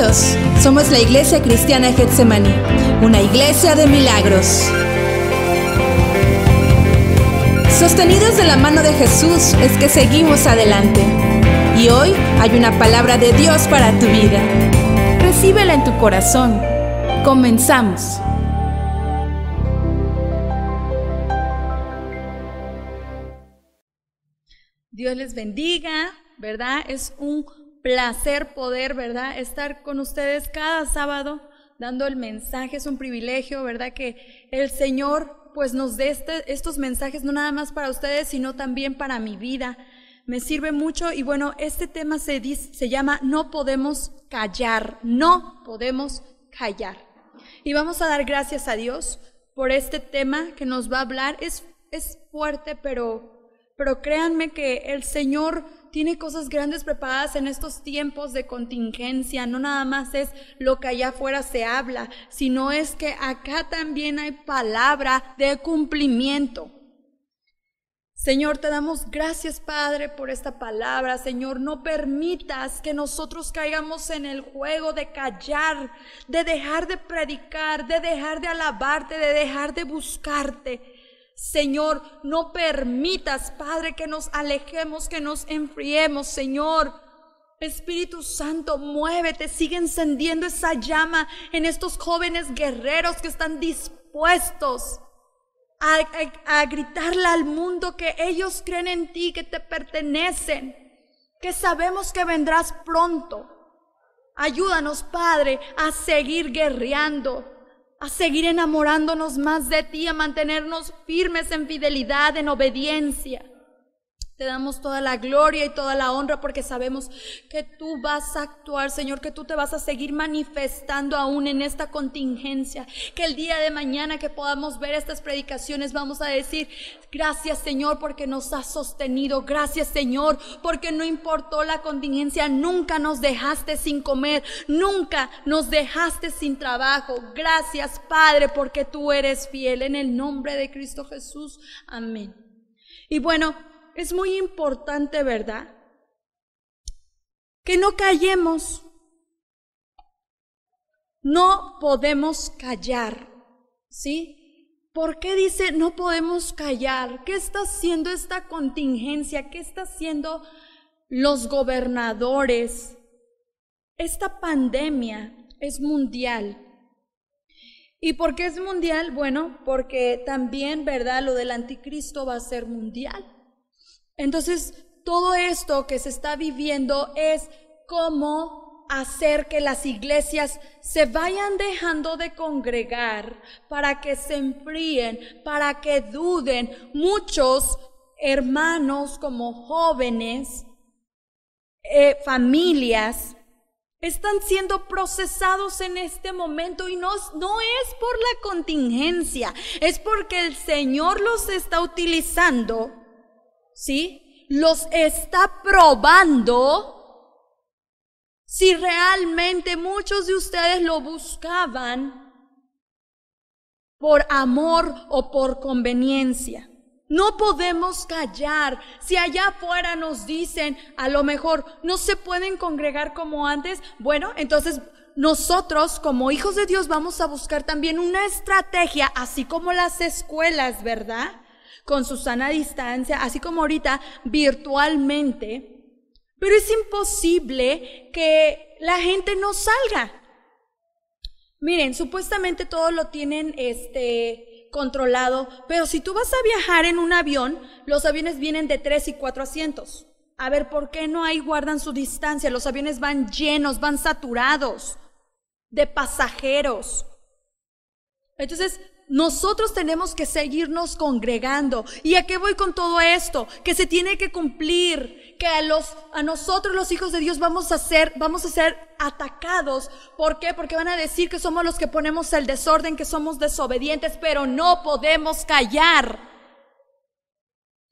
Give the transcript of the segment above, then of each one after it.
Bienvenidos, somos la Iglesia Cristiana Getsemaní, una iglesia de milagros. Sostenidos de la mano de Jesús es que seguimos adelante. Y hoy hay una palabra de Dios para tu vida. Recíbela en tu corazón. Comenzamos. Dios les bendiga, ¿verdad? Es un placer poder, ¿verdad?, estar con ustedes cada sábado dando el mensaje. Es un privilegio, ¿verdad?, que el Señor pues nos dé estos mensajes, no nada más para ustedes, sino también para mi vida. Me sirve mucho. Y bueno, este tema se llama No podemos callar, no podemos callar. Y vamos a dar gracias a Dios por este tema que nos va a hablar. Es fuerte, pero créanme que el Señor tiene cosas grandes preparadas en estos tiempos de contingencia. No nada más es lo que allá afuera se habla, sino es que acá también hay palabra de cumplimiento. Señor, te damos gracias, Padre, por esta palabra. Señor, no permitas que nosotros caigamos en el juego de callar, de dejar de predicar, de dejar de alabarte, de dejar de buscarte. Señor, no permitas, Padre, que nos alejemos, que nos enfriemos. Señor, Espíritu Santo, muévete, sigue encendiendo esa llama en estos jóvenes guerreros que están dispuestos a gritarle al mundo que ellos creen en ti, que te pertenecen, que sabemos que vendrás pronto. Ayúdanos, Padre, a seguir guerreando, a seguir enamorándonos más de ti, a mantenernos firmes en fidelidad, en obediencia. Te damos toda la gloria y toda la honra porque sabemos que tú vas a actuar, Señor, que tú te vas a seguir manifestando aún en esta contingencia. Que el día de mañana que podamos ver estas predicaciones vamos a decir: gracias, Señor, porque nos has sostenido. Gracias, Señor, porque no importó la contingencia, nunca nos dejaste sin comer, nunca nos dejaste sin trabajo. Gracias, Padre, porque tú eres fiel. En el nombre de Cristo Jesús, amén. Y bueno, es muy importante, ¿verdad?, que no callemos. No podemos callar, ¿sí? ¿Por qué dice no podemos callar? ¿Qué está haciendo esta contingencia? ¿Qué está haciendo los gobernadores? Esta pandemia es mundial. ¿Y por qué es mundial? Bueno, porque también, ¿verdad?, lo del anticristo va a ser mundial. Entonces, todo esto que se está viviendo es cómo hacer que las iglesias se vayan dejando de congregar, para que se enfríen, para que duden. Muchos hermanos, como jóvenes, familias, están siendo procesados en este momento, y no es por la contingencia, es porque el Señor los está utilizando, ¿sí? Los está probando si realmente muchos de ustedes lo buscaban por amor o por conveniencia. No podemos callar. Si allá afuera nos dicen, a lo mejor no se pueden congregar como antes, bueno, entonces nosotros como hijos de Dios vamos a buscar también una estrategia, así como las escuelas, ¿verdad?, con su sana distancia, así como ahorita virtualmente. Pero es imposible que la gente no salga. Miren, supuestamente todo lo tienen controlado, pero si tú vas a viajar en un avión, los aviones vienen de 3 y 4 asientos. A ver, ¿por qué no ahí guardan su distancia? Los aviones van llenos, van saturados de pasajeros. Entonces, nosotros tenemos que seguirnos congregando. ¿Y a qué voy con todo esto? Que se tiene que cumplir, que a nosotros los hijos de Dios vamos a ser atacados. ¿Por qué? Porque van a decir que somos los que ponemos el desorden, que somos desobedientes, pero no podemos callar.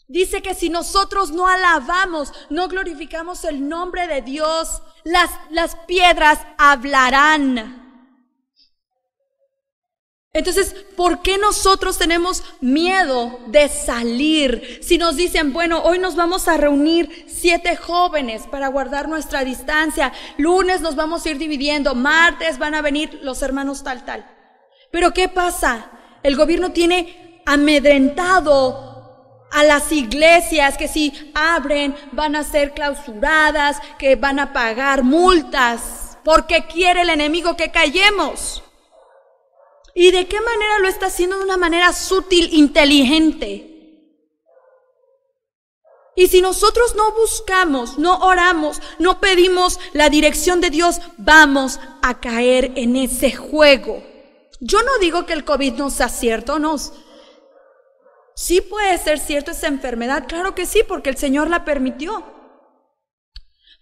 Dice que si nosotros no alabamos, no glorificamos el nombre de Dios, las piedras hablarán. Entonces, ¿por qué nosotros tenemos miedo de salir? Si nos dicen, bueno, hoy nos vamos a reunir 7 jóvenes para guardar nuestra distancia, lunes nos vamos a ir dividiendo, martes van a venir los hermanos tal. Pero ¿qué pasa? El gobierno tiene amedrentado a las iglesias que si abren van a ser clausuradas, que van a pagar multas, porque quiere el enemigo que callemos. ¿Y de qué manera lo está haciendo? De una manera sutil, inteligente. Y si nosotros no buscamos, no oramos, no pedimos la dirección de Dios, vamos a caer en ese juego. Yo no digo que el COVID no sea cierto, no. Sí puede ser cierto esa enfermedad, claro que sí, porque el Señor la permitió.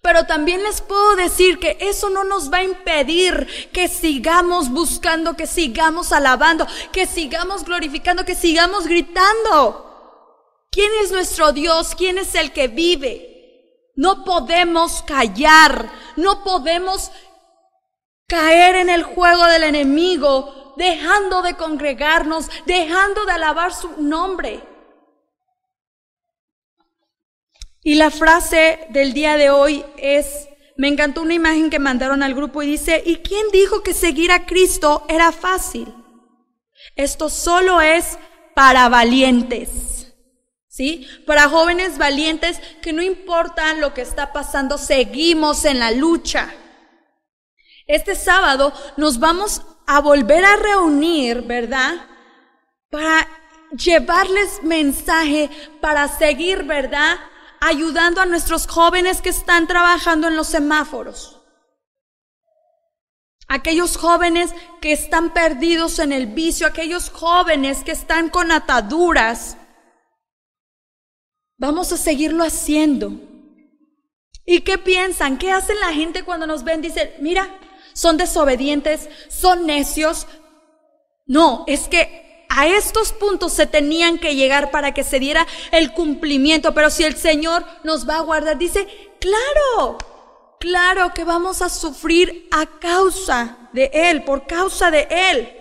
Pero también les puedo decir que eso no nos va a impedir que sigamos buscando, que sigamos alabando, que sigamos glorificando, que sigamos gritando. ¿Quién es nuestro Dios? ¿Quién es el que vive? No podemos callar, no podemos caer en el juego del enemigo, dejando de congregarnos, dejando de alabar su nombre. Y la frase del día de hoy es, me encantó una imagen que mandaron al grupo y dice, ¿y quién dijo que seguir a Cristo era fácil? Esto solo es para valientes, ¿sí? Para jóvenes valientes que no importa lo que está pasando, seguimos en la lucha. Este sábado nos vamos a volver a reunir, ¿verdad? Para llevarles mensaje, para seguir, ¿verdad?, ayudando a nuestros jóvenes que están trabajando en los semáforos. Aquellos jóvenes que están perdidos en el vicio, aquellos jóvenes que están con ataduras. Vamos a seguirlo haciendo. ¿Y qué piensan? ¿Qué hacen la gente cuando nos ven? Dicen, mira, son desobedientes, son necios. No, es que a estos puntos se tenían que llegar para que se diera el cumplimiento. Pero si el Señor nos va a guardar, dice, claro que vamos a sufrir a causa de Él, por causa de Él.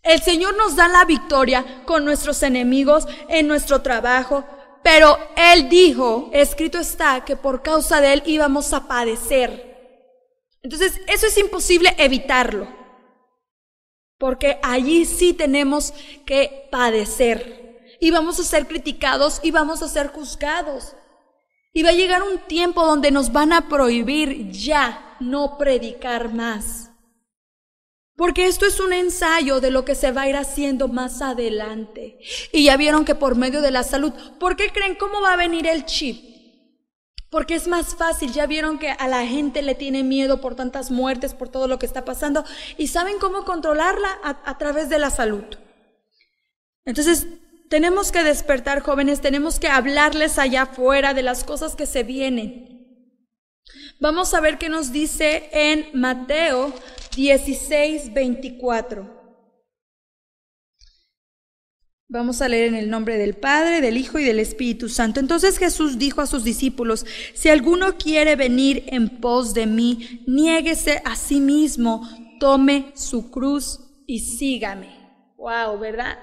El Señor nos da la victoria con nuestros enemigos en nuestro trabajo, pero Él dijo, escrito está, que por causa de Él íbamos a padecer. Entonces, eso es imposible evitarlo. Porque allí sí tenemos que padecer. Y vamos a ser criticados y vamos a ser juzgados. Y va a llegar un tiempo donde nos van a prohibir ya no predicar más. Porque esto es un ensayo de lo que se va a ir haciendo más adelante. Y ya vieron que por medio de la salud, ¿por qué creen cómo va a venir el chip? Porque es más fácil, ya vieron que a la gente le tiene miedo por tantas muertes, por todo lo que está pasando, y saben cómo controlarla a través de la salud. Entonces, tenemos que despertar, jóvenes, tenemos que hablarles allá afuera de las cosas que se vienen. Vamos a ver qué nos dice en Mateo 16:24. Vamos a leer en el nombre del Padre, del Hijo y del Espíritu Santo. Entonces Jesús dijo a sus discípulos, si alguno quiere venir en pos de mí, niéguese a sí mismo, tome su cruz y sígame. Wow, ¿verdad?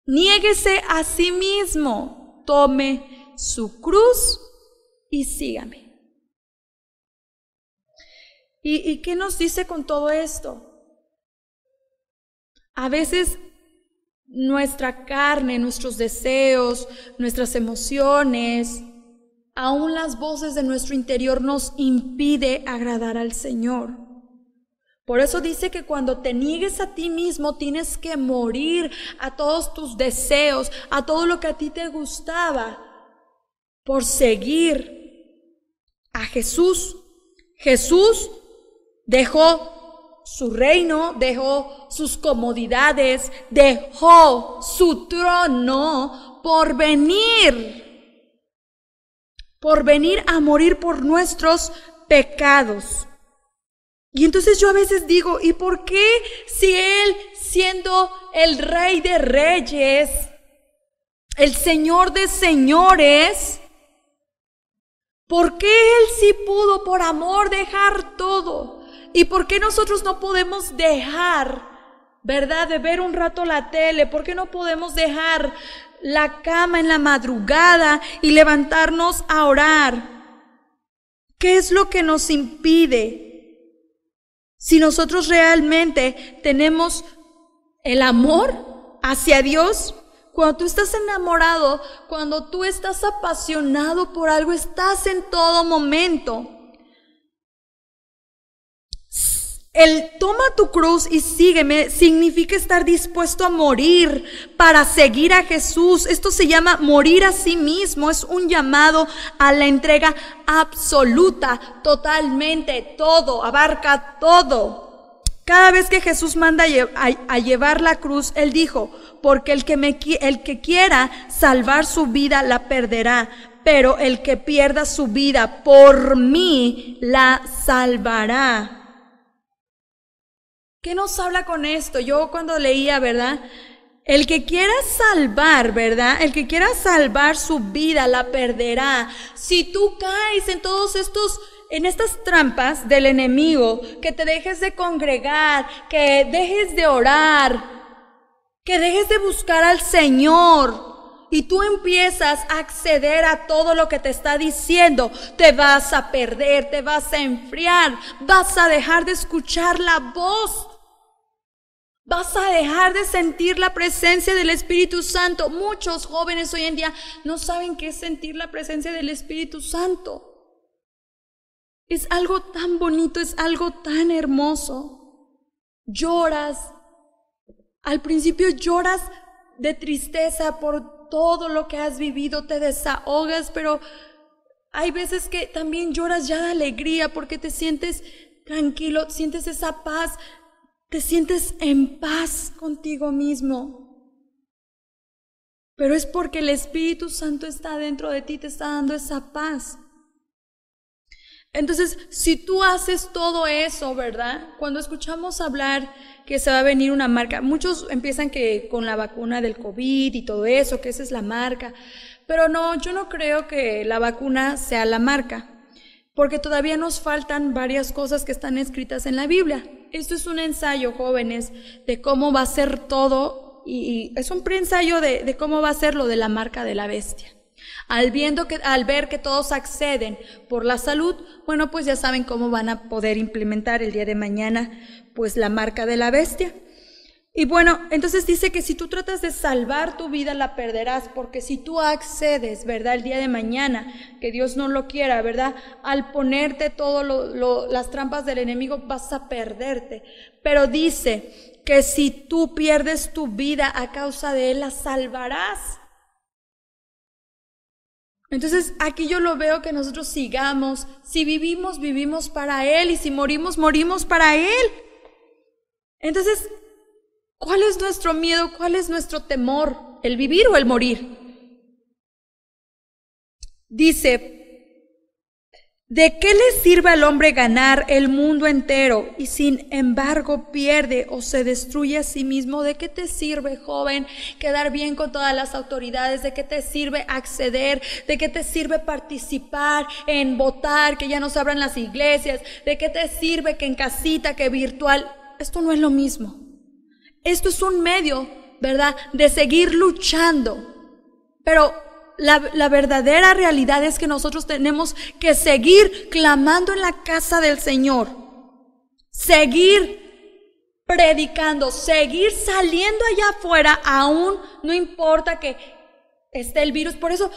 Niéguese a sí mismo, tome su cruz y sígame. ¿Y qué nos dice con todo esto? A veces nuestra carne, nuestros deseos, nuestras emociones, aún las voces de nuestro interior nos impide agradar al Señor. Por eso dice que cuando te niegues a ti mismo tienes que morir a todos tus deseos, a todo lo que a ti te gustaba, por seguir a Jesús. Jesús dejó su reino, dejó sus comodidades, dejó su trono por venir a morir por nuestros pecados. Y entonces yo a veces digo, ¿y por qué si Él, siendo el Rey de Reyes, el Señor de Señores, por qué Él sí pudo por amor dejar todo? ¿Y por qué nosotros no podemos dejar ¿verdad? De ver un rato la tele. ¿Por qué no podemos dejar la cama en la madrugada y levantarnos a orar? ¿Qué es lo que nos impide? Si nosotros realmente tenemos el amor hacia Dios, cuando tú estás enamorado, cuando tú estás apasionado por algo, estás en todo momento. El toma tu cruz y sígueme significa estar dispuesto a morir para seguir a Jesús. Esto se llama morir a sí mismo. Es un llamado a la entrega absoluta, totalmente, todo, abarca todo. Cada vez que Jesús manda a llevar la cruz, Él dijo, porque el que quiera salvar su vida la perderá, pero el que pierda su vida por mí la salvará. ¿Qué nos habla con esto? Yo cuando leía, ¿verdad? El que quiera salvar, ¿verdad? El que quiera salvar su vida la perderá. Si tú caes en estas trampas del enemigo, que te dejes de congregar, que dejes de orar, que dejes de buscar al Señor, y tú empiezas a acceder a todo lo que te está diciendo, te vas a perder, te vas a enfriar, vas a dejar de escuchar la voz. Vas a dejar de sentir la presencia del Espíritu Santo. Muchos jóvenes hoy en día no saben qué es sentir la presencia del Espíritu Santo. Es algo tan bonito, es algo tan hermoso. Lloras. Al principio lloras de tristeza por todo lo que has vivido, te desahogas, pero hay veces que también lloras ya de alegría porque te sientes tranquilo, sientes esa paz. Te sientes en paz contigo mismo. Pero es porque el Espíritu Santo está dentro de ti, te está dando esa paz. Entonces, si tú haces todo eso, ¿verdad? Cuando escuchamos hablar que se va a venir una marca, muchos empiezan que con la vacuna del COVID y todo eso, que esa es la marca. Pero no, yo no creo que la vacuna sea la marca, porque todavía nos faltan varias cosas que están escritas en la Biblia. Esto es un ensayo, jóvenes, de cómo va a ser todo, y es un preensayo de cómo va a ser lo de la marca de la bestia. Al ver que todos acceden por la salud, bueno, pues ya saben cómo van a poder implementar el día de mañana, pues la marca de la bestia. Y bueno, entonces dice que si tú tratas de salvar tu vida la perderás, porque si tú accedes, ¿verdad? El día de mañana, que Dios no lo quiera, ¿verdad? Al ponerte todo las trampas del enemigo vas a perderte. Pero dice que si tú pierdes tu vida a causa de Él, la salvarás. Entonces aquí yo lo veo que nosotros sigamos, si vivimos, vivimos para Él, y si morimos, morimos para Él. Entonces, ¿cuál es nuestro miedo? ¿Cuál es nuestro temor? ¿El vivir o el morir? Dice, ¿de qué le sirve al hombre ganar el mundo entero y sin embargo pierde o se destruye a sí mismo? ¿De qué te sirve, joven, quedar bien con todas las autoridades? ¿De qué te sirve acceder? ¿De qué te sirve participar en votar, que ya no se abran las iglesias? ¿De qué te sirve que en casita, que virtual? Esto no es lo mismo. Esto es un medio, ¿verdad?, de seguir luchando. Pero la verdadera realidad es que nosotros tenemos que seguir clamando en la casa del Señor. Seguir predicando, seguir saliendo allá afuera, aún no importa que esté el virus. Por eso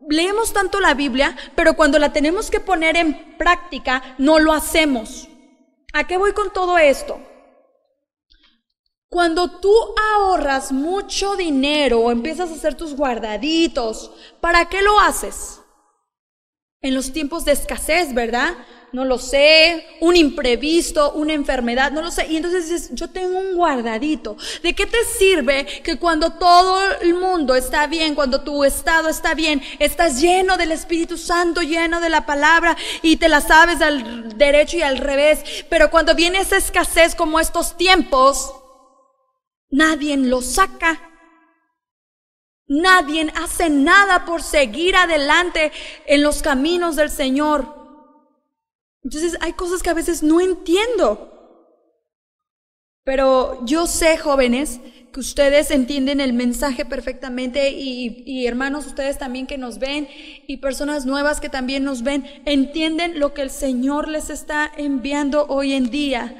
leemos tanto la Biblia, pero cuando la tenemos que poner en práctica, no lo hacemos. ¿A qué voy con todo esto? Cuando tú ahorras mucho dinero o empiezas a hacer tus guardaditos, ¿para qué lo haces? En los tiempos de escasez, ¿verdad? No lo sé, un imprevisto, una enfermedad, no lo sé. Y entonces dices, yo tengo un guardadito. ¿De qué te sirve que cuando todo el mundo está bien, cuando tu estado está bien, estás lleno del Espíritu Santo, lleno de la palabra y te la sabes al derecho y al revés? Pero cuando viene esa escasez como estos tiempos, nadie lo saca. Nadie hace nada por seguir adelante en los caminos del Señor. Entonces hay cosas que a veces no entiendo. Pero yo sé, jóvenes, que ustedes entienden el mensaje perfectamente y hermanos, ustedes también que nos ven y personas nuevas que también nos ven, entienden lo que el Señor les está enviando hoy en día.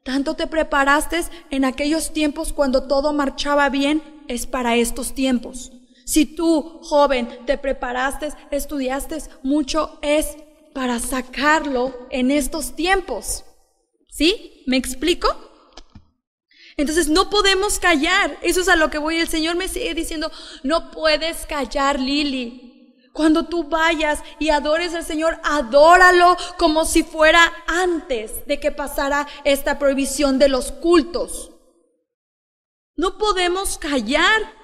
Tanto te preparaste en aquellos tiempos cuando todo marchaba bien, es para estos tiempos. Si tú, joven, te preparaste, estudiaste mucho, es para sacarlo en estos tiempos. ¿Sí? ¿Me explico? Entonces no podemos callar. Eso es a lo que voy. El Señor me sigue diciendo, no puedes callar, Lili. Cuando tú vayas y adores al Señor, adóralo como si fuera antes de que pasara esta prohibición de los cultos. No podemos callar.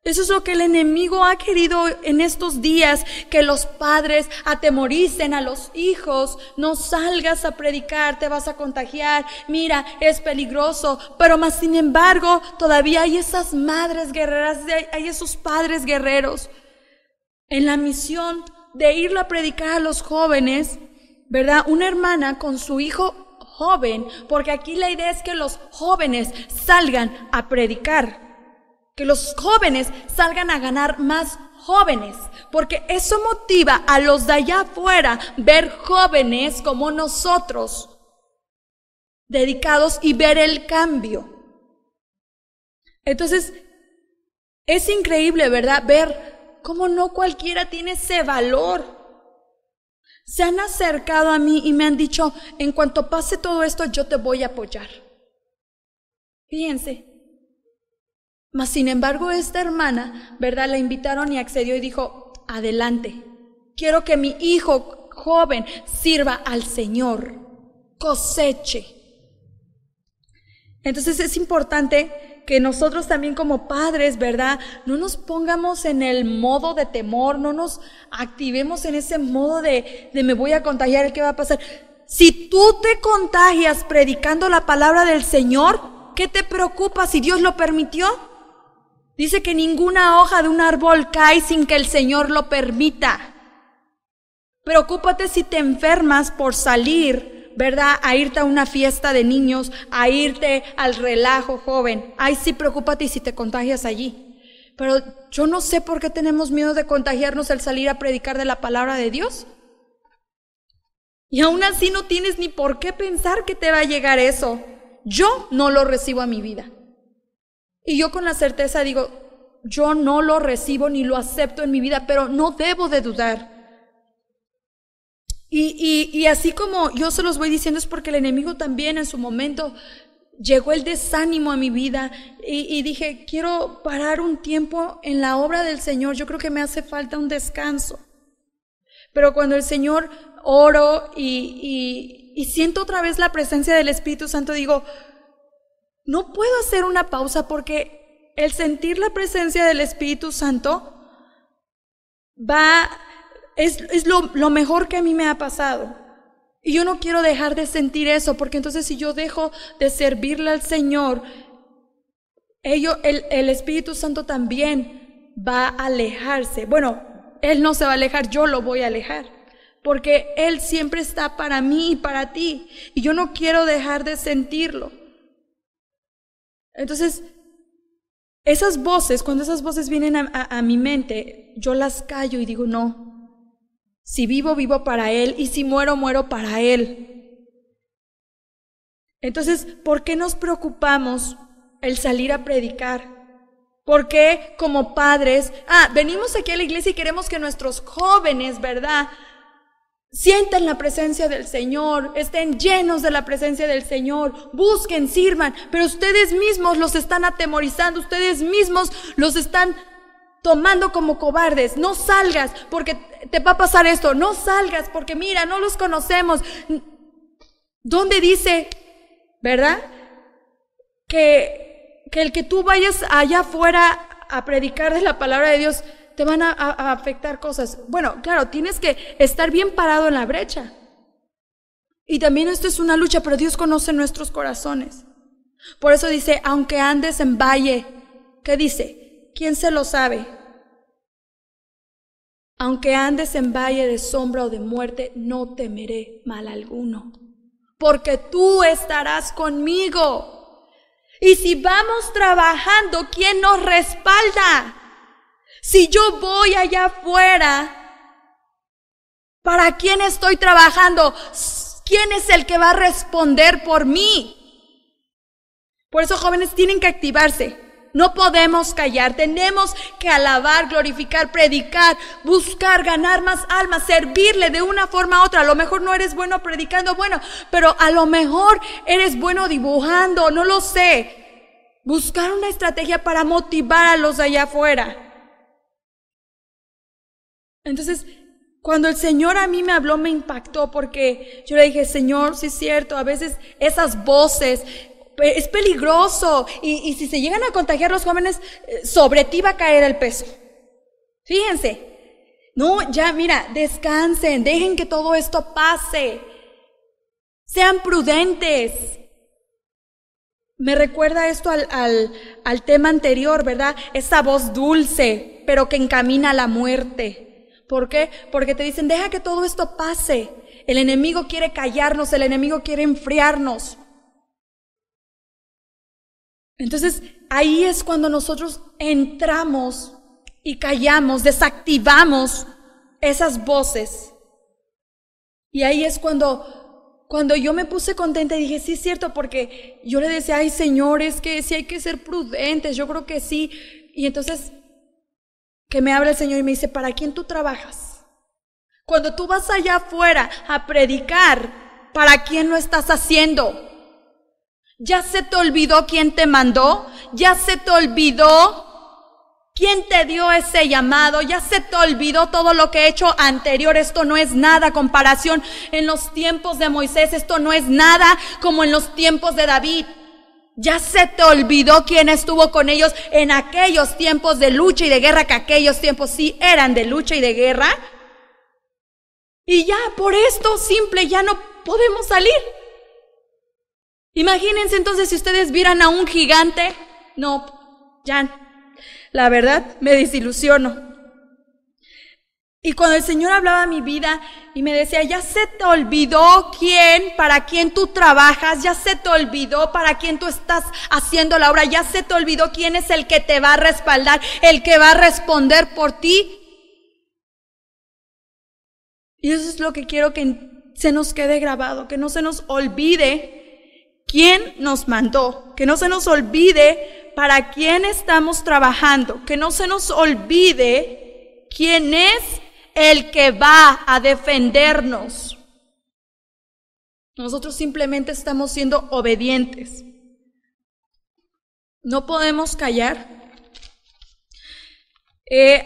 Eso es lo que el enemigo ha querido en estos días, que los padres atemoricen a los hijos. No salgas a predicar, te vas a contagiar, mira, es peligroso. Pero más sin embargo, todavía hay esas madres guerreras, hay esos padres guerreros en la misión de irle a predicar a los jóvenes, ¿verdad? Una hermana con su hijo joven, porque aquí la idea es que los jóvenes salgan a predicar. Que los jóvenes salgan a ganar más jóvenes, porque eso motiva a los de allá afuera ver jóvenes como nosotros, dedicados, y ver el cambio. Entonces, es increíble, ¿verdad? Ver cómo no cualquiera tiene ese valor. Se han acercado a mí y me han dicho, en cuanto pase todo esto, yo te voy a apoyar. Fíjense. Mas sin embargo esta hermana, ¿verdad? La invitaron y accedió y dijo, adelante, quiero que mi hijo joven sirva al Señor, coseche. Entonces es importante que nosotros también como padres, ¿verdad? No nos pongamos en el modo de temor, no nos activemos en ese modo de me voy a contagiar, ¿qué va a pasar? Si tú te contagias predicando la palabra del Señor, ¿qué te preocupa si Dios lo permitió? Dice que ninguna hoja de un árbol cae sin que el Señor lo permita. Preocúpate si te enfermas por salir, ¿verdad? A irte a una fiesta de niños, a irte al relajo, joven. Ay, sí, preocúpate si te contagias allí. Pero yo no sé por qué tenemos miedo de contagiarnos al salir a predicar de la palabra de Dios. Y aún así no tienes ni por qué pensar que te va a llegar eso. Yo no lo recibo a mi vida. Y yo con la certeza digo, yo no lo recibo ni lo acepto en mi vida, pero no debo de dudar. Y así como yo se los voy diciendo es porque el enemigo también en su momento llegó el desánimo a mi vida y dije, quiero parar un tiempo en la obra del Señor, yo creo que me hace falta un descanso. Pero cuando el Señor oro y siento otra vez la presencia del Espíritu Santo, digo, no puedo hacer una pausa porque el sentir la presencia del Espíritu Santo es lo mejor que a mí me ha pasado. Y yo no quiero dejar de sentir eso, porque entonces si yo dejo de servirle al Señor, el Espíritu Santo también va a alejarse. Bueno, Él no se va a alejar, yo lo voy a alejar, porque Él siempre está para mí y para ti, y yo no quiero dejar de sentirlo. Entonces, esas voces, cuando esas voces vienen a mi mente, yo las callo y digo, no, si vivo, vivo para Él, y si muero, muero para Él. Entonces, ¿por qué nos preocupamos el salir a predicar? ¿Por qué como padres, venimos aquí a la iglesia y queremos que nuestros jóvenes, ¿verdad?, sientan la presencia del Señor, estén llenos de la presencia del Señor, busquen, sirvan, pero ustedes mismos los están atemorizando, ustedes mismos los están tomando como cobardes? No salgas porque te va a pasar esto, no salgas porque mira, no los conocemos. ¿Dónde dice, verdad, que el que tú vayas allá afuera a predicar de la palabra de Dios te van a afectar cosas? Bueno, claro, tienes que estar bien parado en la brecha. Y también esto es una lucha, pero Dios conoce nuestros corazones. Por eso dice, aunque andes en valle, ¿qué dice? ¿Quién se lo sabe? Aunque andes en valle de sombra o de muerte, no temeré mal alguno, porque tú estarás conmigo. Y si vamos trabajando, ¿quién nos respalda? Si yo voy allá afuera, ¿para quién estoy trabajando? ¿Quién es el que va a responder por mí? Por eso, jóvenes, tienen que activarse. No podemos callar, tenemos que alabar, glorificar, predicar, buscar, ganar más almas, servirle de una forma u otra. A lo mejor no eres bueno predicando, pero a lo mejor eres bueno dibujando, no lo sé. Buscar una estrategia para motivar a los de allá afuera. Entonces, cuando el Señor a mí me habló, me impactó, porque yo le dije, Señor, sí es cierto, a veces esas voces es peligroso, y si se llegan a contagiar los jóvenes, sobre ti va a caer el peso. Fíjense, no, ya mira, descansen, dejen que todo esto pase, sean prudentes. Me recuerda esto al tema anterior, ¿verdad? Esa voz dulce, pero que encamina a la muerte. ¿Por qué? Porque te dicen, deja que todo esto pase. El enemigo quiere callarnos, el enemigo quiere enfriarnos. Entonces, ahí es cuando nosotros entramos y callamos, desactivamos esas voces. Y ahí es cuando yo me puse contenta y dije, sí es cierto, porque yo le decía, ay Señor, es que sí hay que ser prudentes, yo creo que sí. Y entonces, que me habla el Señor y me dice, ¿para quién tú trabajas? Cuando tú vas allá afuera a predicar, ¿para quién lo estás haciendo? ¿Ya se te olvidó quién te mandó? ¿Ya se te olvidó quién te dio ese llamado? ¿Ya se te olvidó todo lo que he hecho anterior? Esto no es nada a comparación en los tiempos de Moisés. Esto no es nada como en los tiempos de David. ¿Ya se te olvidó quién estuvo con ellos en aquellos tiempos de lucha y de guerra? Que aquellos tiempos sí eran de lucha y de guerra. Y ya por esto simple ya no podemos salir. Imagínense entonces si ustedes vieran a un gigante. No, ya, la verdad me desilusiono. Y cuando el Señor hablaba a mi vida y me decía, ya se te olvidó para quién tú trabajas, ya se te olvidó para quién tú estás haciendo la obra, ya se te olvidó quién es el que te va a respaldar, el que va a responder por ti. Y eso es lo que quiero que se nos quede grabado, que no se nos olvide quién nos mandó, que no se nos olvide para quién estamos trabajando, que no se nos olvide quién es el que va a defendernos. Nosotros simplemente estamos siendo obedientes. No podemos callar.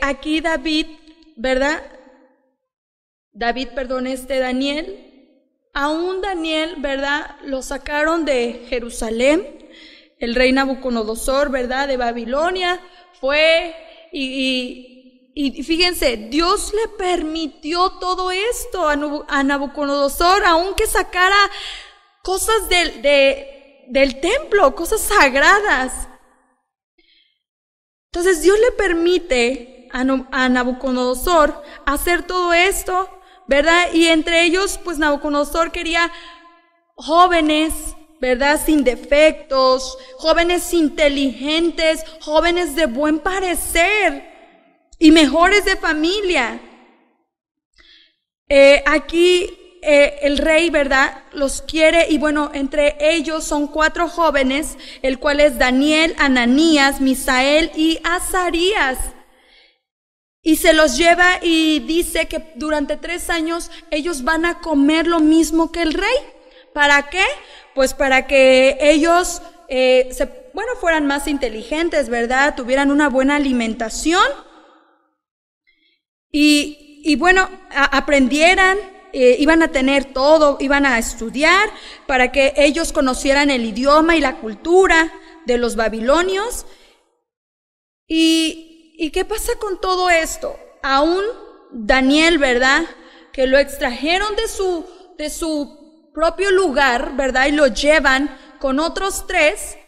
Aquí Daniel, aún Daniel, ¿verdad? Lo sacaron de Jerusalén, el rey Nabucodonosor, ¿verdad? De Babilonia, fue y fíjense, Dios le permitió todo esto a Nabucodonosor, aunque sacara cosas del templo, cosas sagradas. Entonces Dios le permite a Nabucodonosor hacer todo esto, ¿verdad? Y entre ellos, pues Nabucodonosor quería jóvenes, ¿verdad? Sin defectos, jóvenes inteligentes, jóvenes de buen parecer y mejores de familia. Aquí el rey, ¿verdad? Los quiere, y bueno, entre ellos son 4 jóvenes, el cual es Daniel, Ananías, Misael y Azarías. Y se los lleva y dice que durante 3 años ellos van a comer lo mismo que el rey. ¿Para qué? Pues para que ellos fueran más inteligentes, ¿verdad? Tuvieran una buena alimentación y aprendieran, iban a tener todo, iban a estudiar para que ellos conocieran el idioma y la cultura de los babilonios. ¿Y qué pasa con todo esto? Aún Daniel, ¿verdad? Que lo extrajeron de su propio lugar, ¿verdad? Y lo llevan con otros 3.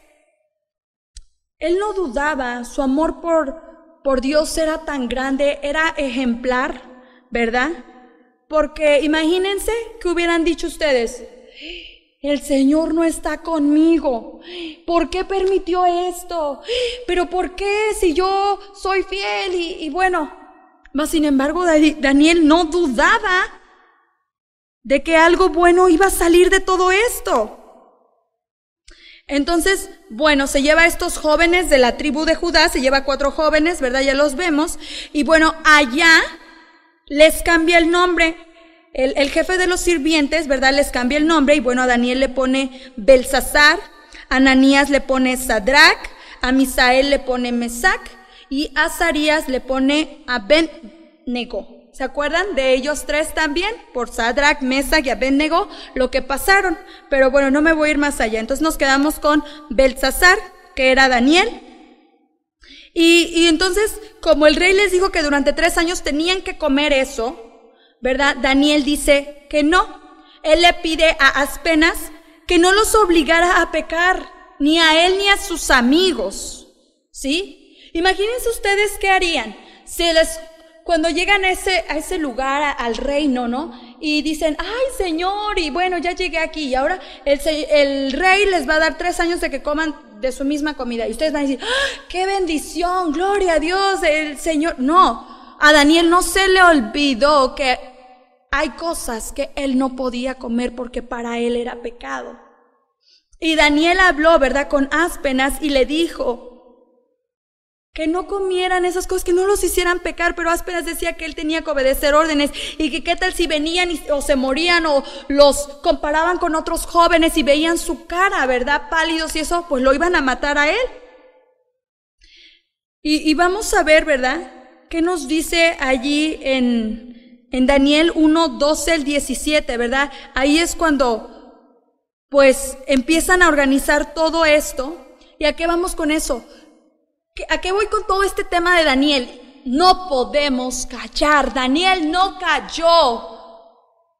Él no dudaba, su amor por Dios era tan grande, era ejemplar, ¿verdad? Porque imagínense que hubieran dicho ustedes, el Señor no está conmigo. ¿Por qué permitió esto? ¿Pero por qué si yo soy fiel? Y bueno, mas sin embargo Daniel no dudaba de que algo bueno iba a salir de todo esto. Entonces, bueno, se lleva a estos jóvenes de la tribu de Judá, se lleva a 4 jóvenes, ¿verdad? Ya los vemos. Y bueno, allá les cambia el nombre. El jefe de los sirvientes, ¿verdad? Les cambia el nombre. Y bueno, a Daniel le pone Belsasar, a Ananías le pone Sadrac, a Misael le pone Mesac y a Azarías le pone Abednego. ¿Se acuerdan de ellos 3 también? Por Sadrac, Mesac y Abednego, lo que pasaron. Pero bueno, no me voy a ir más allá. Entonces nos quedamos con Belsasar, que era Daniel. Y entonces, como el rey les dijo que durante 3 años tenían que comer eso, ¿verdad? Daniel dice que no. Él le pide a Aspenas que no los obligara a pecar, ni a él ni a sus amigos. ¿Sí? Imagínense ustedes qué harían. Cuando llegan a ese lugar, al reino, ¿no? Y dicen, ay, Señor, y bueno, ya llegué aquí. Y ahora el rey les va a dar 3 años de que coman de su misma comida. Y ustedes van a decir, ¡ah, qué bendición! ¡Gloria a Dios! El Señor. No, a Daniel no se le olvidó que hay cosas que él no podía comer porque para él era pecado. Y Daniel habló, ¿verdad?, con Aspenas y le dijo que no comieran esas cosas, que no los hicieran pecar, pero Aspenas decía que él tenía que obedecer órdenes y que qué tal si venían o se morían o los comparaban con otros jóvenes y veían su cara, ¿verdad?, pálidos y eso, pues lo iban a matar a él. Y vamos a ver, ¿verdad?, qué nos dice allí en Daniel 1, 12 al 17, ¿verdad? Ahí es cuando pues empiezan a organizar todo esto. ¿Y a qué vamos con eso? ¿A qué voy con todo este tema de Daniel? No podemos callar. Daniel no cayó.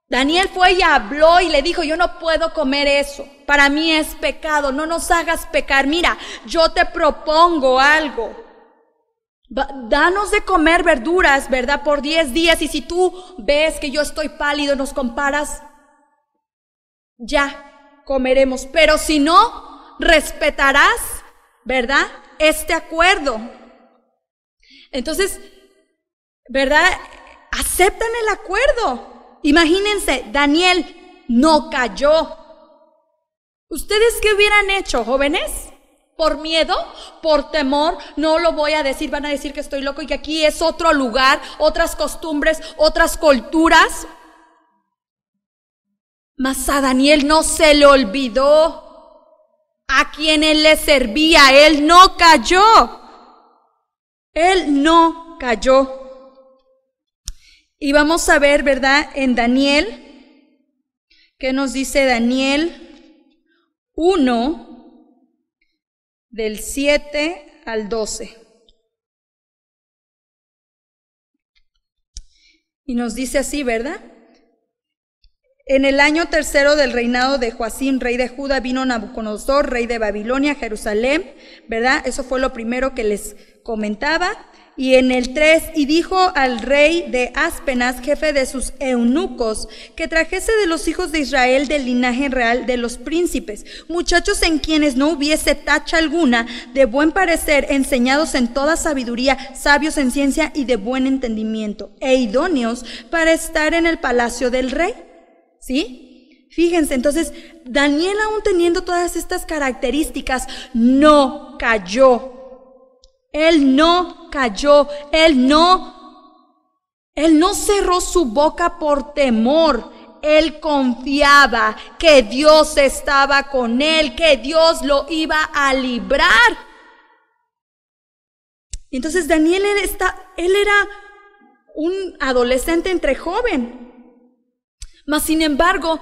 Daniel fue y habló y le dijo, yo no puedo comer eso. Para mí es pecado. No nos hagas pecar. Mira, yo te propongo algo. Danos de comer verduras, ¿verdad? Por 10 días. Y si tú ves que yo estoy pálido, nos comparas, ya comeremos. Pero si no, respetarás, ¿verdad?, este acuerdo. Entonces, ¿verdad?, aceptan el acuerdo. Imagínense, Daniel no cayó. ¿Ustedes qué hubieran hecho, jóvenes? ¿Por miedo? ¿Por temor? No lo voy a decir, van a decir que estoy loco y que aquí es otro lugar, otras costumbres, otras culturas. Mas a Daniel no se le olvidó a quien él le servía. Él no cayó. Él no cayó. Y vamos a ver, ¿verdad?, en Daniel, ¿qué nos dice Daniel 1, del 7 al 12? Y nos dice así, ¿verdad? En el año 3 del reinado de Joacim, rey de Judá, vino Nabucodonosor, rey de Babilonia, a Jerusalén, ¿verdad? Eso fue lo primero que les comentaba. Y en el 3, y dijo al rey de Aspenas, jefe de sus eunucos, que trajese de los hijos de Israel del linaje real de los príncipes, muchachos en quienes no hubiese tacha alguna, de buen parecer, enseñados en toda sabiduría, sabios en ciencia y de buen entendimiento, e idóneos para estar en el palacio del rey. ¿Sí? Fíjense, entonces, Daniel, aún teniendo todas estas características, no cayó. Él no cayó, él no cerró su boca por temor. Él confiaba que Dios estaba con él, que Dios lo iba a librar. Entonces Daniel él era un adolescente entre joven. Mas sin embargo,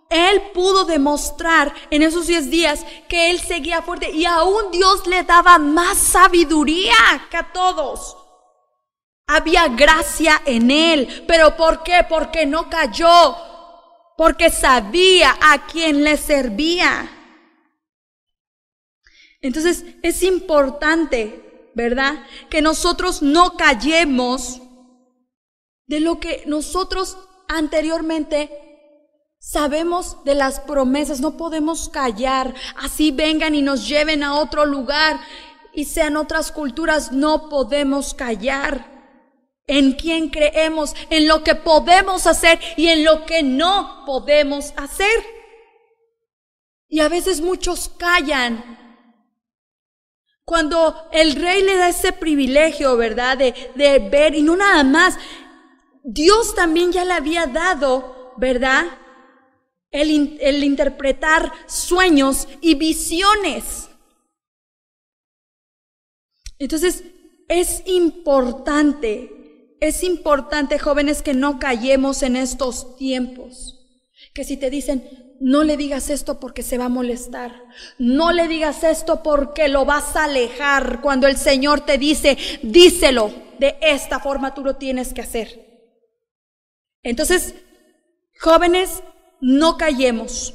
él pudo demostrar en esos 10 días que él seguía fuerte y aún Dios le daba más sabiduría que a todos. Había gracia en él. ¿Pero por qué? Porque no cayó. Porque sabía a quién le servía. Entonces es importante, ¿verdad?, que nosotros no callemos de lo que nosotros anteriormente Sabemos de las promesas, no podemos callar. Así vengan y nos lleven a otro lugar y sean otras culturas, no podemos callar. ¿En quién creemos? En lo que podemos hacer y en lo que no podemos hacer. Y a veces muchos callan. Cuando el rey le da ese privilegio, ¿verdad? De ver, y no nada más, Dios también ya le había dado, ¿verdad? El interpretar sueños y visiones. Entonces, es importante, jóvenes, que no callemos en estos tiempos. Que si te dicen, no le digas esto porque se va a molestar. No le digas esto porque lo vas a alejar. Cuando el Señor te dice, díselo, de esta forma tú lo tienes que hacer. Entonces, jóvenes, no callemos.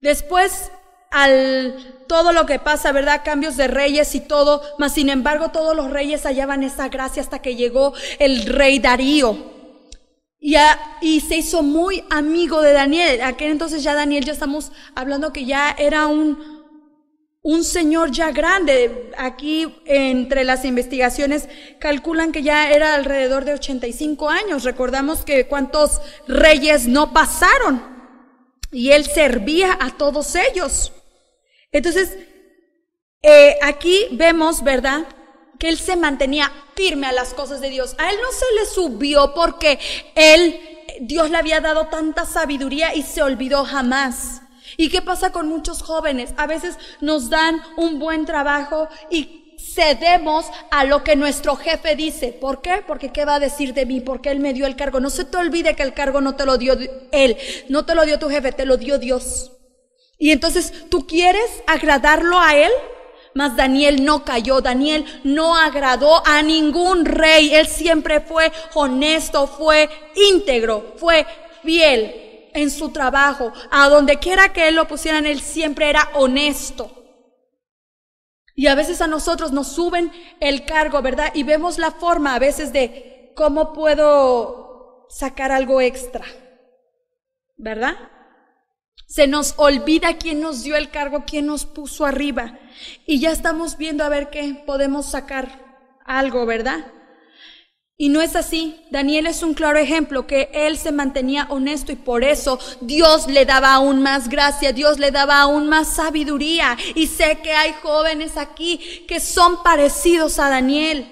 Después, todo lo que pasa, ¿verdad? Cambios de reyes y todo, mas sin embargo todos los reyes hallaban esa gracia hasta que llegó el rey Darío. Y se hizo muy amigo de Daniel. Aquel entonces ya Daniel, ya estamos hablando que ya era un señor ya grande. Aquí entre las investigaciones calculan que ya era alrededor de 85 años. Recordamos que cuántos reyes no pasaron. Y él servía a todos ellos. Entonces, aquí vemos, ¿verdad?, que él se mantenía firme a las cosas de Dios. A él no se le subió porque Dios le había dado tanta sabiduría y se olvidó jamás. ¿Y qué pasa con muchos jóvenes? A veces nos dan un buen trabajo y cedemos a lo que nuestro jefe dice. ¿Por qué? Porque ¿qué va a decir de mí? Porque él me dio el cargo. No se te olvide que el cargo no te lo dio él, no te lo dio tu jefe, te lo dio Dios. Y entonces tú quieres agradarlo a él. Mas Daniel no cayó, Daniel no agradó a ningún rey. Él siempre fue honesto, fue íntegro, fue fiel en su trabajo. A donde quiera que él lo pusieran, él siempre era honesto. Y a veces a nosotros nos suben el cargo, ¿verdad? Y vemos la forma a veces de cómo puedo sacar algo extra, ¿verdad? Se nos olvida quién nos dio el cargo, quién nos puso arriba. Y ya estamos viendo a ver qué podemos sacar algo, ¿verdad? Y no es así. Daniel es un claro ejemplo que él se mantenía honesto y por eso Dios le daba aún más gracia, Dios le daba aún más sabiduría. Y sé que hay jóvenes aquí que son parecidos a Daniel.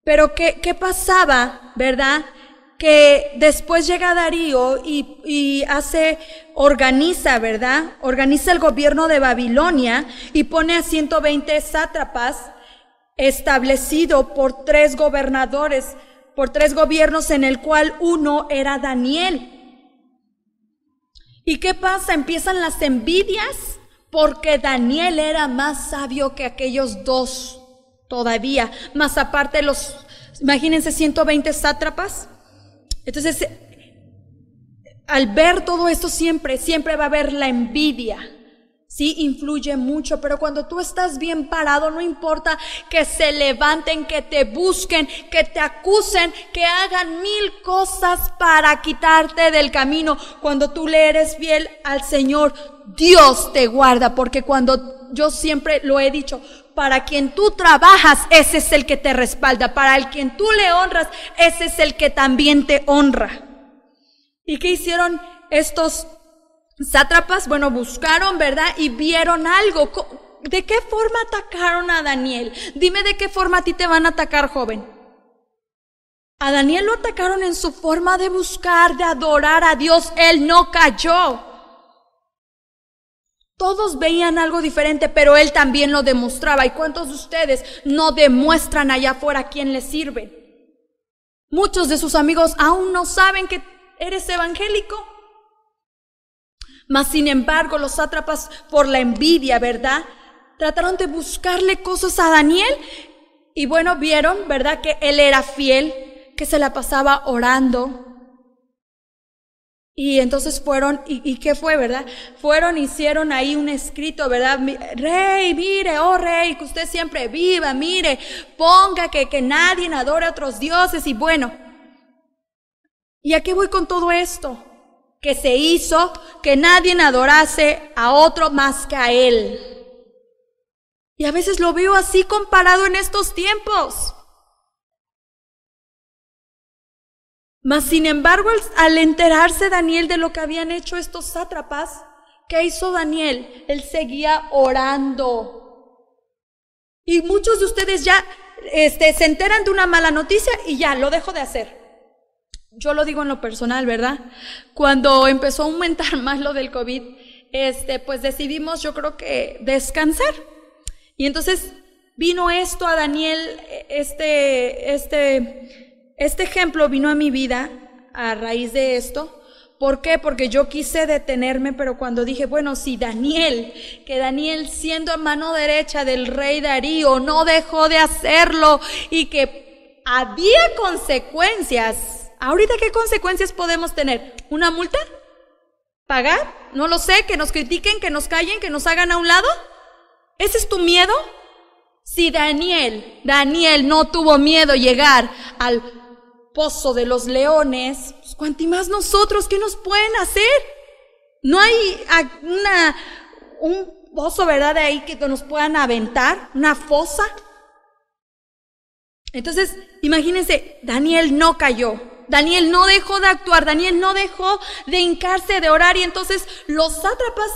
Pero ¿qué pasaba, verdad? Que después llega Darío y organiza, ¿verdad? Organiza el gobierno de Babilonia y pone a 120 sátrapas establecido por 3 gobernadores, por 3 gobiernos en el cual uno era Daniel. ¿Y qué pasa? Empiezan las envidias porque Daniel era más sabio que aquellos 2 todavía, más aparte imagínense 120 sátrapas. Entonces, al ver todo esto siempre va a haber la envidia, sí, influye mucho, pero cuando tú estás bien parado, no importa que se levanten, que te busquen, que te acusen, que hagan 1000 cosas para quitarte del camino, cuando tú le eres fiel al Señor, Dios te guarda, porque yo siempre lo he dicho, para quien tú trabajas, ese es el que te respalda. Para el quien tú le honras, ese es el que también te honra. ¿Y qué hicieron estos sátrapas? Bueno, buscaron, ¿verdad? Y vieron algo. ¿De qué forma atacaron a Daniel? Dime de qué forma a ti te van a atacar, joven. A Daniel lo atacaron en su forma de buscar, de adorar a Dios. Él no cayó. Todos veían algo diferente, pero él también lo demostraba. ¿Y cuántos de ustedes no demuestran allá afuera a quién les sirven? Muchos de sus amigos aún no saben que eres evangélico. Mas sin embargo, los sátrapas, por la envidia, ¿verdad?, trataron de buscarle cosas a Daniel. Y bueno, vieron, ¿verdad?, que él era fiel, que se la pasaba orando. Y entonces fueron, ¿y qué fue, verdad? Fueron, hicieron ahí un escrito, ¿verdad? Rey, mire, oh rey, que usted siempre viva, mire, ponga que nadie adore a otros dioses. Y bueno, ¿Y a qué voy con todo esto? Que se hizo que nadie adorase a otro más que a Él. Y a veces lo veo así comparado en estos tiempos. Mas sin embargo, al enterarse Daniel de lo que habían hecho estos sátrapas, ¿qué hizo Daniel? Él seguía orando. Y muchos de ustedes ya se enteran de una mala noticia y ya lo dejo de hacer. Yo lo digo en lo personal, ¿verdad? Cuando empezó a aumentar más lo del COVID, pues decidimos, yo creo que descansar. Y entonces vino esto a Daniel, este ejemplo vino a mi vida a raíz de esto. ¿Por qué? Porque yo quise detenerme, pero cuando dije, bueno, si Daniel siendo mano derecha del rey Darío no dejó de hacerlo y que había consecuencias, ¿ahorita qué consecuencias podemos tener? ¿Una multa? ¿Pagar? No lo sé, que nos critiquen, que nos callen, que nos hagan a un lado. ¿Ese es tu miedo? Si Daniel no tuvo miedo llegar al pozo de los leones, pues cuanti más nosotros, ¿qué nos pueden hacer? No hay un pozo, ¿verdad?, de ahí que nos puedan aventar, una fosa. Entonces, imagínense, Daniel no cayó, Daniel no dejó de actuar, Daniel no dejó de hincarse, de orar, y entonces los sátrapas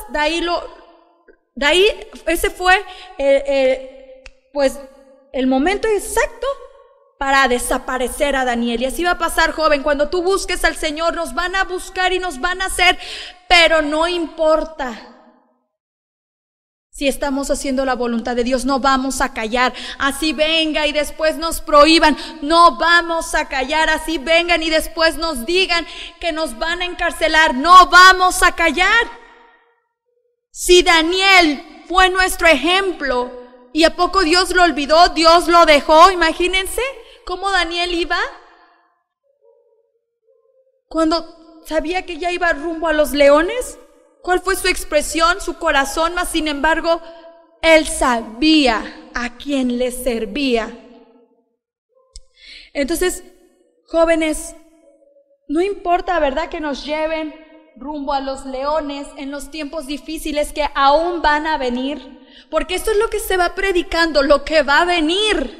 de ahí ese fue pues el momento exacto para desaparecer a Daniel. Y así va a pasar, joven, cuando tú busques al Señor, nos van a buscar y nos van a hacer, pero no importa. Si estamos haciendo la voluntad de Dios, no vamos a callar. Así venga y después nos prohíban, no vamos a callar. Así vengan y después nos digan que nos van a encarcelar, no vamos a callar. Si Daniel fue nuestro ejemplo, ¿y a poco Dios lo olvidó? Dios lo dejó. Imagínense cómo Daniel iba cuando sabía que ya iba rumbo a los leones. ¿Cuál fue su expresión, su corazón? Mas sin embargo, él sabía a quién le servía. Entonces, jóvenes, no importa, ¿verdad?, que nos lleven rumbo a los leones en los tiempos difíciles que aún van a venir, porque esto es lo que se va predicando, lo que va a venir.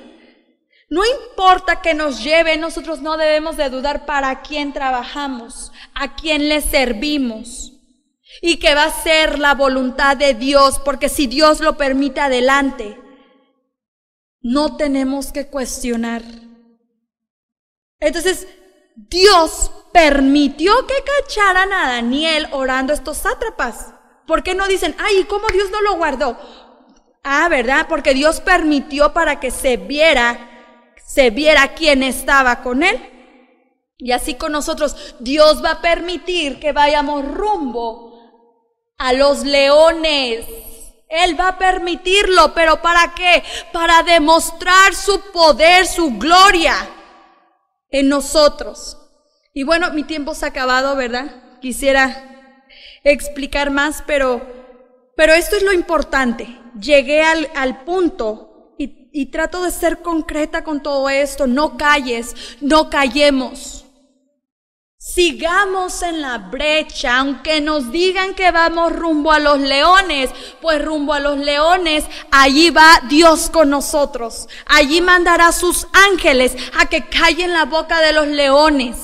No importa que nos lleven, nosotros no debemos de dudar para quién trabajamos, a quién le servimos, y que va a ser la voluntad de Dios, porque si Dios lo permite, adelante. No tenemos que cuestionar. Entonces, Dios permitió que cacharan a Daniel orando estos sátrapas. ¿Por qué no dicen, ay, ¿cómo Dios no lo guardó? Ah, ¿verdad? Porque Dios permitió para que se viera quién estaba con él. Y así con nosotros, Dios va a permitir que vayamos rumbo a los leones. Él va a permitirlo, pero ¿para qué? Para demostrar su poder, su gloria en nosotros. Y bueno, mi tiempo se ha acabado, ¿verdad? Quisiera explicar más, pero esto es lo importante. Llegué al punto y trato de ser concreta con todo esto. No calles, no callemos. Sigamos en la brecha, aunque nos digan que vamos rumbo a los leones, pues rumbo a los leones, allí va Dios con nosotros. Allí mandará sus ángeles a que callen la boca de los leones.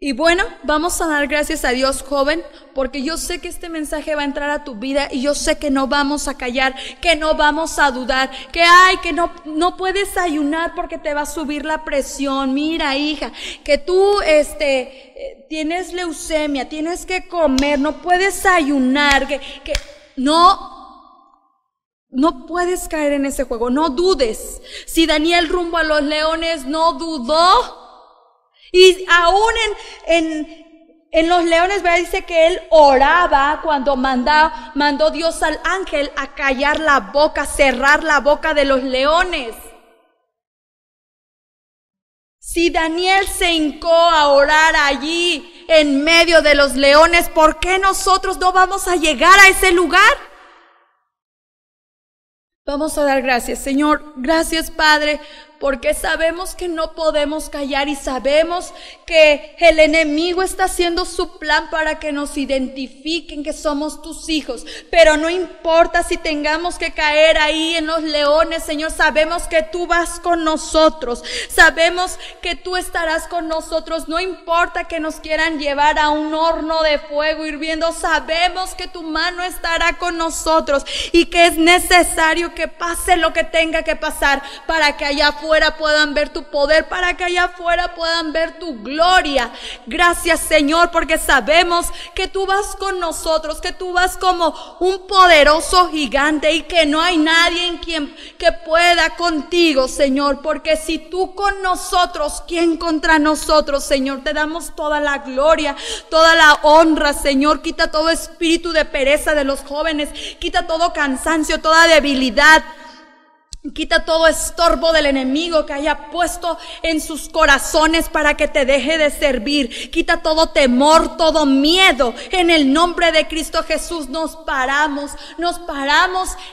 Y bueno, vamos a dar gracias a Dios, joven, porque yo sé que este mensaje va a entrar a tu vida y yo sé que no vamos a callar, que no vamos a dudar, que no puedes ayunar porque te va a subir la presión. Mira, hija, que tú tienes leucemia, tienes que comer, no puedes ayunar, que no puedes caer en ese juego, no dudes. Si Daniel rumbo a los leones no dudó, y aún en los leones, ¿verdad?, dice que él oraba cuando mandó Dios al ángel a callar la boca, cerrar la boca de los leones. Si Daniel se hincó a orar allí en medio de los leones, ¿por qué nosotros no vamos a llegar a ese lugar? Vamos a dar gracias, Señor. Gracias, Padre, porque sabemos que no podemos callar y sabemos que el enemigo está haciendo su plan para que nos identifiquen que somos tus hijos. Pero no importa si tengamos que caer ahí en los leones, Señor, sabemos que tú vas con nosotros, sabemos que tú estarás con nosotros. No importa que nos quieran llevar a un horno de fuego hirviendo, sabemos que tu mano estará con nosotros y que es necesario que pase lo que tenga que pasar para que allá afuera puedan ver tu poder, para que allá afuera puedan ver tu gloria. Gracias, Señor, porque sabemos que tú vas con nosotros, que tú vas como un poderoso gigante y que no hay nadie en quien que pueda contigo, Señor, porque si tú con nosotros, ¿quién contra nosotros, Señor? Te damos toda la gloria, toda la honra, Señor. Quita todo espíritu de pereza de los jóvenes, quita todo cansancio, toda debilidad. Quita todo estorbo del enemigo que haya puesto en sus corazones para que te deje de servir. Quita todo temor, todo miedo. En el nombre de Cristo Jesús nos paramos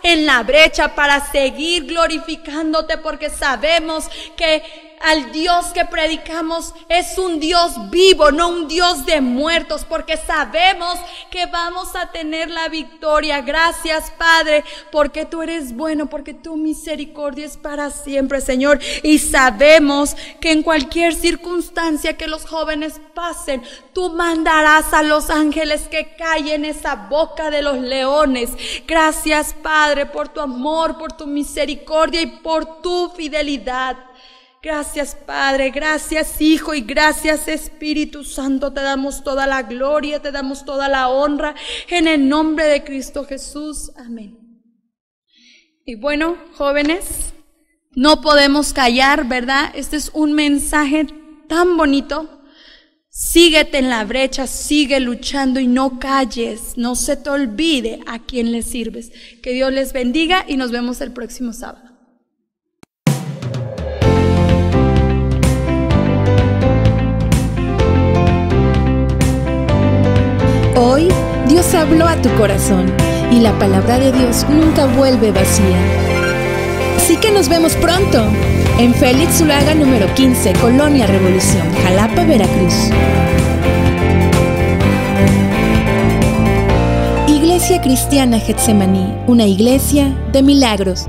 en la brecha para seguir glorificándote, porque sabemos que al Dios que predicamos es un Dios vivo, no un Dios de muertos, porque sabemos que vamos a tener la victoria. Gracias, Padre, porque tú eres bueno, porque tu misericordia es para siempre, Señor. Y sabemos que en cualquier circunstancia que los jóvenes pasen, tú mandarás a los ángeles que callen esa boca de los leones. Gracias, Padre, por tu amor, por tu misericordia y por tu fidelidad. Gracias, Padre, gracias, Hijo, y gracias, Espíritu Santo. Te damos toda la gloria, te damos toda la honra en el nombre de Cristo Jesús. Amén. Y bueno, jóvenes, no podemos callar, ¿verdad? Este es un mensaje tan bonito. Síguete en la brecha, sigue luchando y no calles, no se te olvide a quién le sirves. Que Dios les bendiga y nos vemos el próximo sábado. Hoy Dios habló a tu corazón y la palabra de Dios nunca vuelve vacía. Así que nos vemos pronto en Félix Zuluaga número 15, Colonia Revolución, Jalapa, Veracruz. Iglesia Cristiana Getsemaní, una iglesia de milagros.